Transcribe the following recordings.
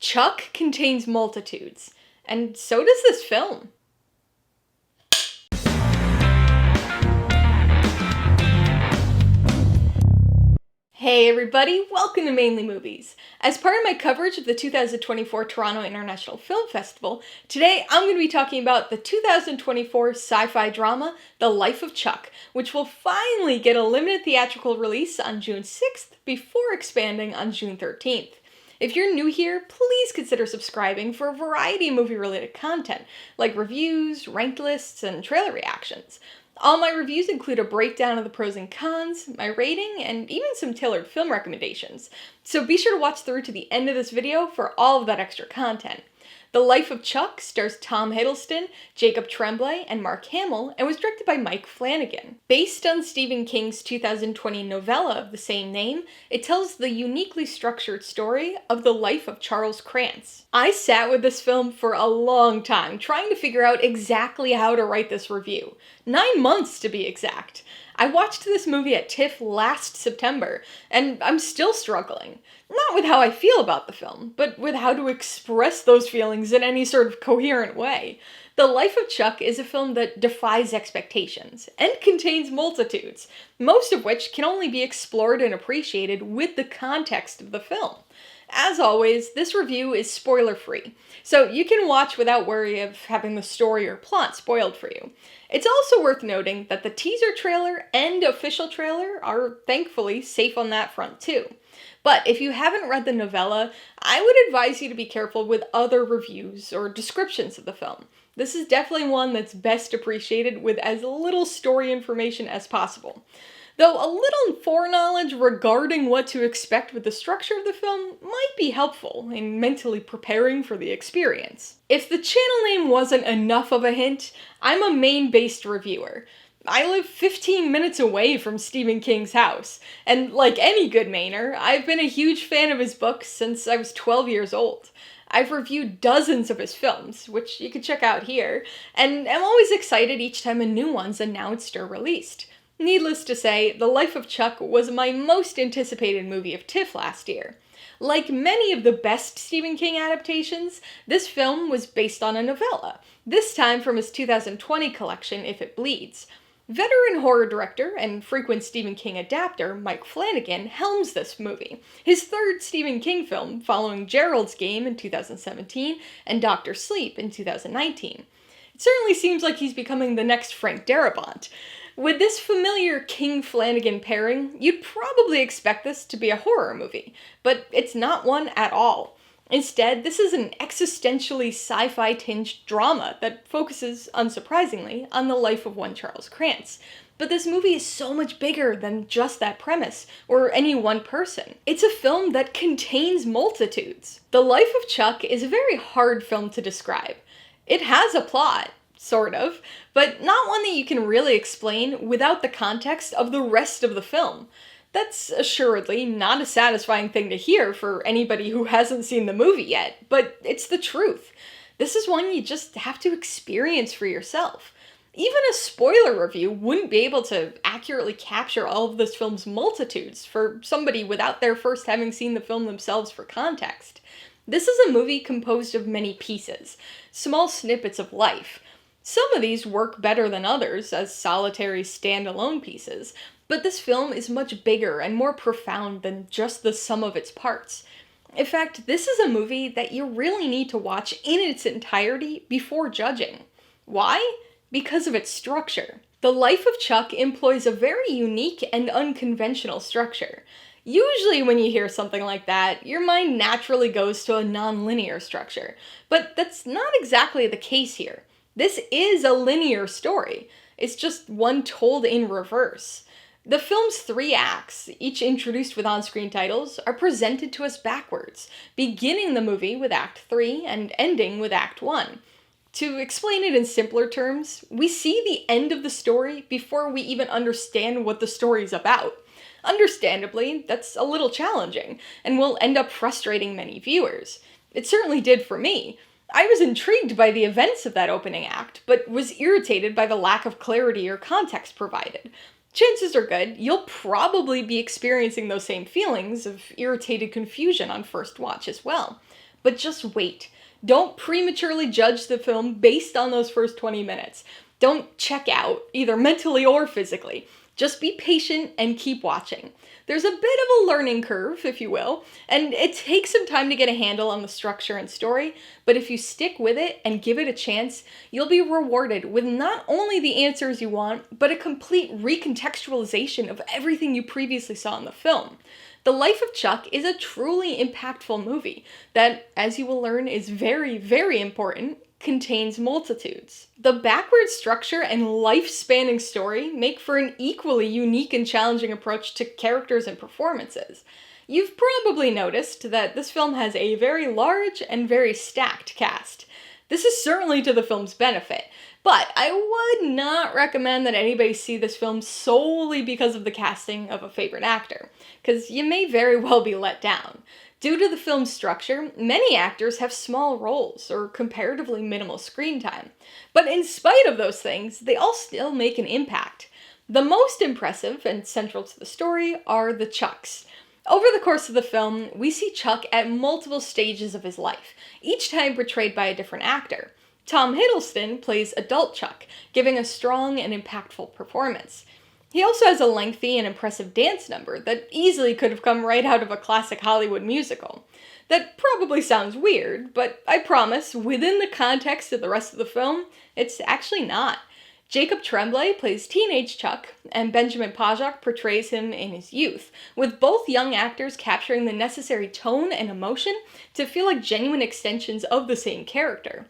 Chuck contains multitudes, and so does this film. Hey everybody, welcome to Mainly Movies. As part of my coverage of the 2024 Toronto International Film Festival, today I'm going to be talking about the 2024 sci-fi drama, The Life of Chuck, which will finally get a limited theatrical release on June 6th before expanding on June 13th. If you're new here, please consider subscribing for a variety of movie-related content, like reviews, ranked lists, and trailer reactions. All my reviews include a breakdown of the pros and cons, my rating, and even some tailored film recommendations, so be sure to watch through to the end of this video for all of that extra content. The Life of Chuck stars Tom Hiddleston, Jacob Tremblay, and Mark Hamill, and was directed by Mike Flanagan. Based on Stephen King's 2020 novella of the same name, it tells the uniquely structured story of the life of Charles Krantz. I sat with this film for a long time, trying to figure out exactly how to write this review. 9 months to be exact. I watched this movie at TIFF last September, and I'm still struggling. Not with how I feel about the film, but with how to express those feelings in any sort of coherent way. The Life of Chuck is a film that defies expectations, and contains multitudes, most of which can only be explored and appreciated with the context of the film. As always, this review is spoiler-free, so you can watch without worry of having the story or plot spoiled for you. It's also worth noting that the teaser trailer and official trailer are thankfully safe on that front too. But if you haven't read the novella, I would advise you to be careful with other reviews or descriptions of the film. This is definitely one that's best appreciated with as little story information as possible. Though a little foreknowledge regarding what to expect with the structure of the film might be helpful in mentally preparing for the experience. If the channel name wasn't enough of a hint, I'm a Maine-based reviewer. I live 15 minutes away from Stephen King's house, and like any good Mainer, I've been a huge fan of his books since I was 12 years old. I've reviewed dozens of his films, which you can check out here, and am always excited each time a new one's announced or released. Needless to say, The Life of Chuck was my most anticipated movie of TIFF last year. Like many of the best Stephen King adaptations, this film was based on a novella, this time from his 2020 collection, If It Bleeds. Veteran horror director and frequent Stephen King adapter Mike Flanagan helms this movie, his third Stephen King film following Gerald's Game in 2017 and Dr. Sleep in 2019. It certainly seems like he's becoming the next Frank Darabont. With this familiar King-Flanagan pairing, you'd probably expect this to be a horror movie, but it's not one at all. Instead, this is an existentially sci-fi tinged drama that focuses, unsurprisingly, on the life of one Charles Krantz. But this movie is so much bigger than just that premise, or any one person. It's a film that contains multitudes. The Life of Chuck is a very hard film to describe. It has a plot, sort of, but not one that you can really explain without the context of the rest of the film. That's assuredly not a satisfying thing to hear for anybody who hasn't seen the movie yet, but it's the truth. This is one you just have to experience for yourself. Even a spoiler review wouldn't be able to accurately capture all of this film's multitudes for somebody without their first having seen the film themselves for context. This is a movie composed of many pieces, small snippets of life. Some of these work better than others as solitary standalone pieces, but this film is much bigger and more profound than just the sum of its parts. In fact, this is a movie that you really need to watch in its entirety before judging. Why? Because of its structure. The Life of Chuck employs a very unique and unconventional structure. Usually when you hear something like that, your mind naturally goes to a non-linear structure, but that's not exactly the case here. This is a linear story. It's just one told in reverse. The film's 3 acts, each introduced with on-screen titles, are presented to us backwards, beginning the movie with Act 3 and ending with Act 1. To explain it in simpler terms, we see the end of the story before we even understand what the story's about. Understandably, that's a little challenging, and will end up frustrating many viewers. It certainly did for me. I was intrigued by the events of that opening act, but was irritated by the lack of clarity or context provided. Chances are good you'll probably be experiencing those same feelings of irritated confusion on first watch as well. But just wait. Don't prematurely judge the film based on those first 20 minutes. Don't check out, either mentally or physically. Just be patient and keep watching. There's a bit of a learning curve, if you will, and it takes some time to get a handle on the structure and story, but if you stick with it and give it a chance, you'll be rewarded with not only the answers you want, but a complete recontextualization of everything you previously saw in the film. The Life of Chuck is a truly impactful movie that, as you will learn, is very, very important, contains multitudes. The backward structure and life-spanning story make for an equally unique and challenging approach to characters and performances. You've probably noticed that this film has a very large and very stacked cast. This is certainly to the film's benefit, but I would not recommend that anybody see this film solely because of the casting of a favorite actor, because you may very well be let down. Due to the film's structure, many actors have small roles or comparatively minimal screen time. But in spite of those things, they all still make an impact. The most impressive and central to the story are the Chucks. Over the course of the film, we see Chuck at multiple stages of his life, each time portrayed by a different actor. Tom Hiddleston plays adult Chuck, giving a strong and impactful performance. He also has a lengthy and impressive dance number that easily could have come right out of a classic Hollywood musical. That probably sounds weird, but I promise, within the context of the rest of the film, it's actually not. Jacob Tremblay plays teenage Chuck, and Benjamin Pajak portrays him in his youth, with both young actors capturing the necessary tone and emotion to feel like genuine extensions of the same character.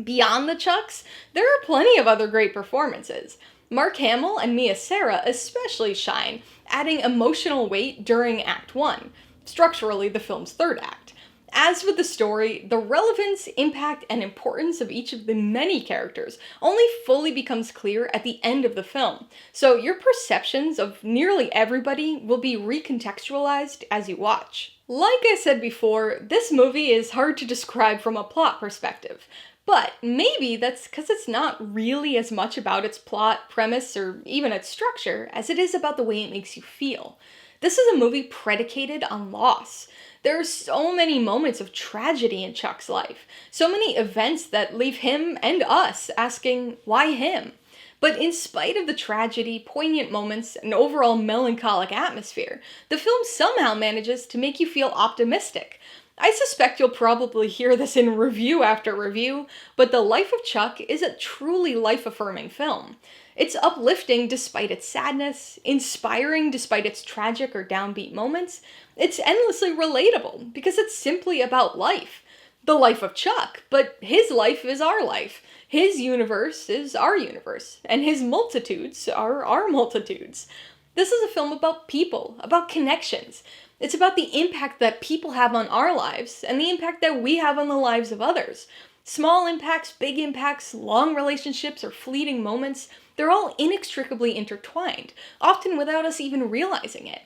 Beyond the Chucks, there are plenty of other great performances. Mark Hamill and Sara especially shine, adding emotional weight during Act 1, structurally the film's third act. As with the story, the relevance, impact, and importance of each of the many characters only fully becomes clear at the end of the film, so your perceptions of nearly everybody will be recontextualized as you watch. Like I said before, this movie is hard to describe from a plot perspective. But maybe that's because it's not really as much about its plot, premise, or even its structure as it is about the way it makes you feel. This is a movie predicated on loss. There are so many moments of tragedy in Chuck's life, so many events that leave him and us asking, why him? But in spite of the tragedy, poignant moments, and overall melancholic atmosphere, the film somehow manages to make you feel optimistic. I suspect you'll probably hear this in review after review, but The Life of Chuck is a truly life-affirming film. It's uplifting despite its sadness, inspiring despite its tragic or downbeat moments. It's endlessly relatable because it's simply about life. The life of Chuck, but his life is our life. His universe is our universe, and his multitudes are our multitudes. This is a film about people, about connections. It's about the impact that people have on our lives and the impact that we have on the lives of others. Small impacts, big impacts, long relationships, or fleeting moments, they're all inextricably intertwined, often without us even realizing it.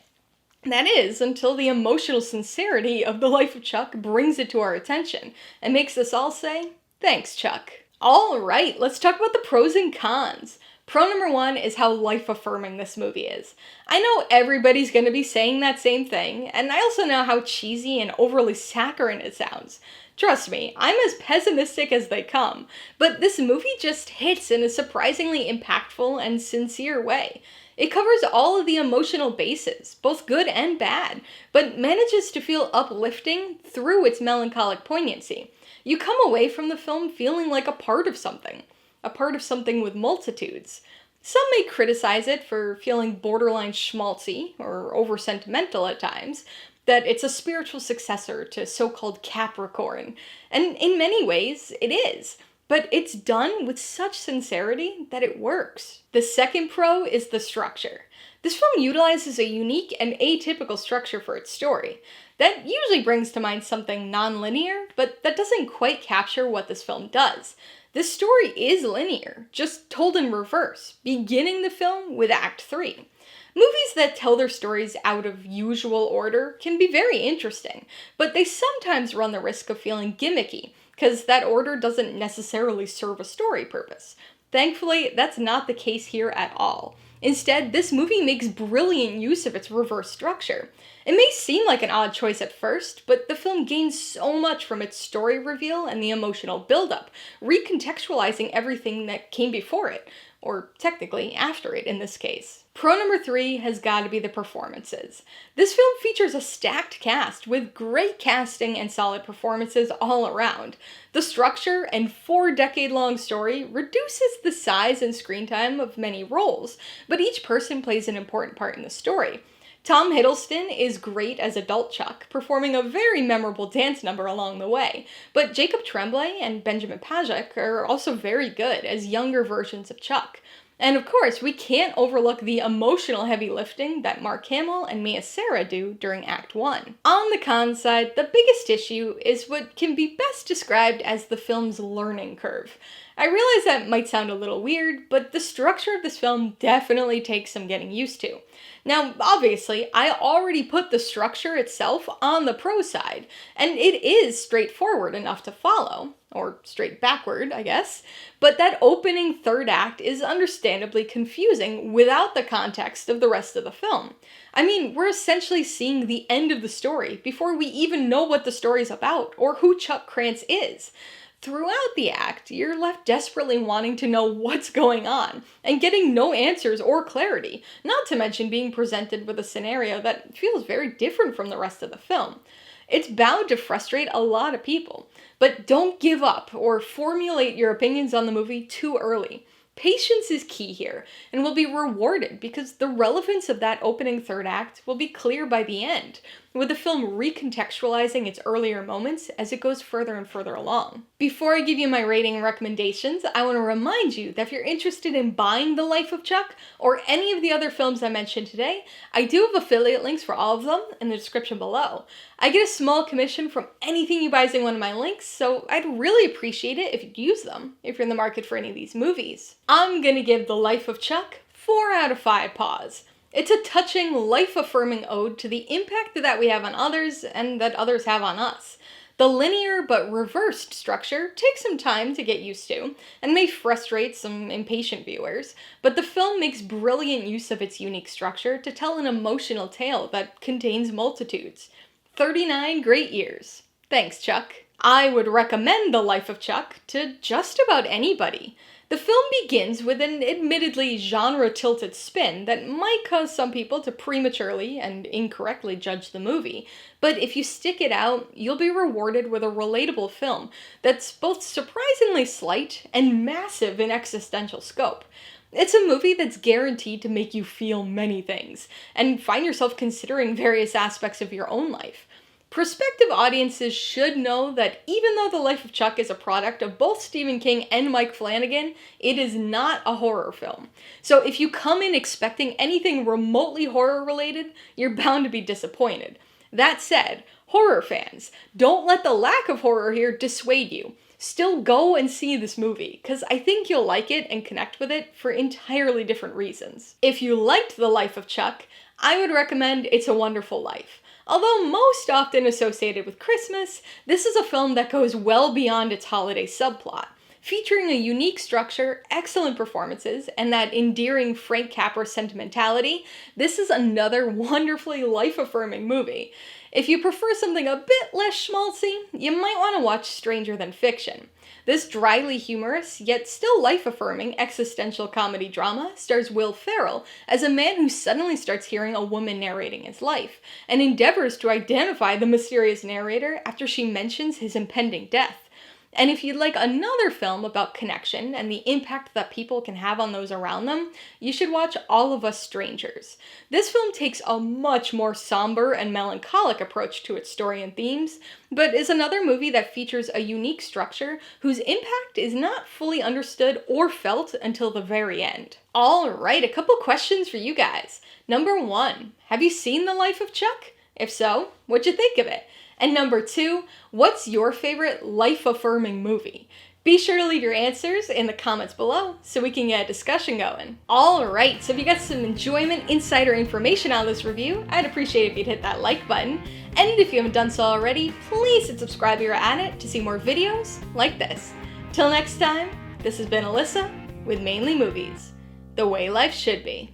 That is, until the emotional sincerity of The Life of Chuck brings it to our attention and makes us all say, thanks, Chuck. Alright, let's talk about the pros and cons. Pro number 1 is how life-affirming this movie is. I know everybody's gonna be saying that same thing, and I also know how cheesy and overly saccharine it sounds. Trust me, I'm as pessimistic as they come, but this movie just hits in a surprisingly impactful and sincere way. It covers all of the emotional bases, both good and bad, but manages to feel uplifting through its melancholic poignancy. You come away from the film feeling like a part of something with multitudes. Some may criticize it for feeling borderline schmaltzy or over-sentimental at times, that it's a spiritual successor to so-called Capricorn, and in many ways, it is. But it's done with such sincerity that it works. The second pro is the structure. This film utilizes a unique and atypical structure for its story. That usually brings to mind something non-linear, but that doesn't quite capture what this film does. This story is linear, just told in reverse, beginning the film with Act 3. Movies that tell their stories out of usual order can be very interesting, but they sometimes run the risk of feeling gimmicky, because that order doesn't necessarily serve a story purpose. Thankfully, that's not the case here at all. Instead, this movie makes brilliant use of its reverse structure. It may seem like an odd choice at first, but the film gains so much from its story reveal and the emotional buildup, recontextualizing everything that came before it, or technically after it in this case. Pro number 3 has got to be the performances. This film features a stacked cast with great casting and solid performances all around. The structure and 4-decade-long story reduces the size and screen time of many roles, but each person plays an important part in the story. Tom Hiddleston is great as adult Chuck, performing a very memorable dance number along the way, but Jacob Tremblay and Benjamin Pajak are also very good as younger versions of Chuck. And of course, we can't overlook the emotional heavy lifting that Mark Hamill and Sara do during Act 1. On the con side, the biggest issue is what can be best described as the film's learning curve. I realize that might sound a little weird, but the structure of this film definitely takes some getting used to. Now, obviously, I already put the structure itself on the pro side, and it is straightforward enough to follow, or straight backward, I guess, but that opening third act is understandably confusing without the context of the rest of the film. I mean, we're essentially seeing the end of the story before we even know what the story's about or who Chuck Krantz is. Throughout the act, you're left desperately wanting to know what's going on, and getting no answers or clarity, not to mention being presented with a scenario that feels very different from the rest of the film. It's bound to frustrate a lot of people, but don't give up or formulate your opinions on the movie too early. Patience is key here, and will be rewarded because the relevance of that opening third act will be clear by the end, with the film recontextualizing its earlier moments as it goes further and further along. Before I give you my rating and recommendations, I want to remind you that if you're interested in buying The Life of Chuck, or any of the other films I mentioned today, I do have affiliate links for all of them in the description below. I get a small commission from anything you buy using one of my links, so I'd really appreciate it if you'd use them, if you're in the market for any of these movies. I'm gonna give The Life of Chuck 4 out of 5 paws. It's a touching, life-affirming ode to the impact that we have on others and that others have on us. The linear but reversed structure takes some time to get used to, and may frustrate some impatient viewers, but the film makes brilliant use of its unique structure to tell an emotional tale that contains multitudes. 39 great years. Thanks, Chuck. I would recommend The Life of Chuck to just about anybody. The film begins with an admittedly genre-tilted spin that might cause some people to prematurely and incorrectly judge the movie, but if you stick it out, you'll be rewarded with a relatable film that's both surprisingly slight and massive in existential scope. It's a movie that's guaranteed to make you feel many things, and find yourself considering various aspects of your own life. Prospective audiences should know that even though The Life of Chuck is a product of both Stephen King and Mike Flanagan, it is not a horror film. So if you come in expecting anything remotely horror-related, you're bound to be disappointed. That said, horror fans, don't let the lack of horror here dissuade you. Still go and see this movie, because I think you'll like it and connect with it for entirely different reasons. If you liked The Life of Chuck, I would recommend It's a Wonderful Life. Although most often associated with Christmas, this is a film that goes well beyond its holiday subplot. Featuring a unique structure, excellent performances, and that endearing Frank Capra sentimentality, this is another wonderfully life-affirming movie. If you prefer something a bit less schmaltzy, you might want to watch Stranger Than Fiction. This dryly humorous, yet still life-affirming existential comedy drama stars Will Ferrell as a man who suddenly starts hearing a woman narrating his life, and endeavors to identify the mysterious narrator after she mentions his impending death. And if you'd like another film about connection and the impact that people can have on those around them, you should watch All of Us Strangers. This film takes a much more somber and melancholic approach to its story and themes, but is another movie that features a unique structure whose impact is not fully understood or felt until the very end. Alright, a couple questions for you guys. Number 1, have you seen The Life of Chuck? If so, what'd you think of it? And number 2, what's your favorite life-affirming movie? Be sure to leave your answers in the comments below so we can get a discussion going. Alright, so if you got some enjoyment, insider information out of this review, I'd appreciate it if you'd hit that like button. And if you haven't done so already, please hit subscribe if you're at it to see more videos like this. Till next time, this has been Alyssa with Mainly Movies, the way life should be.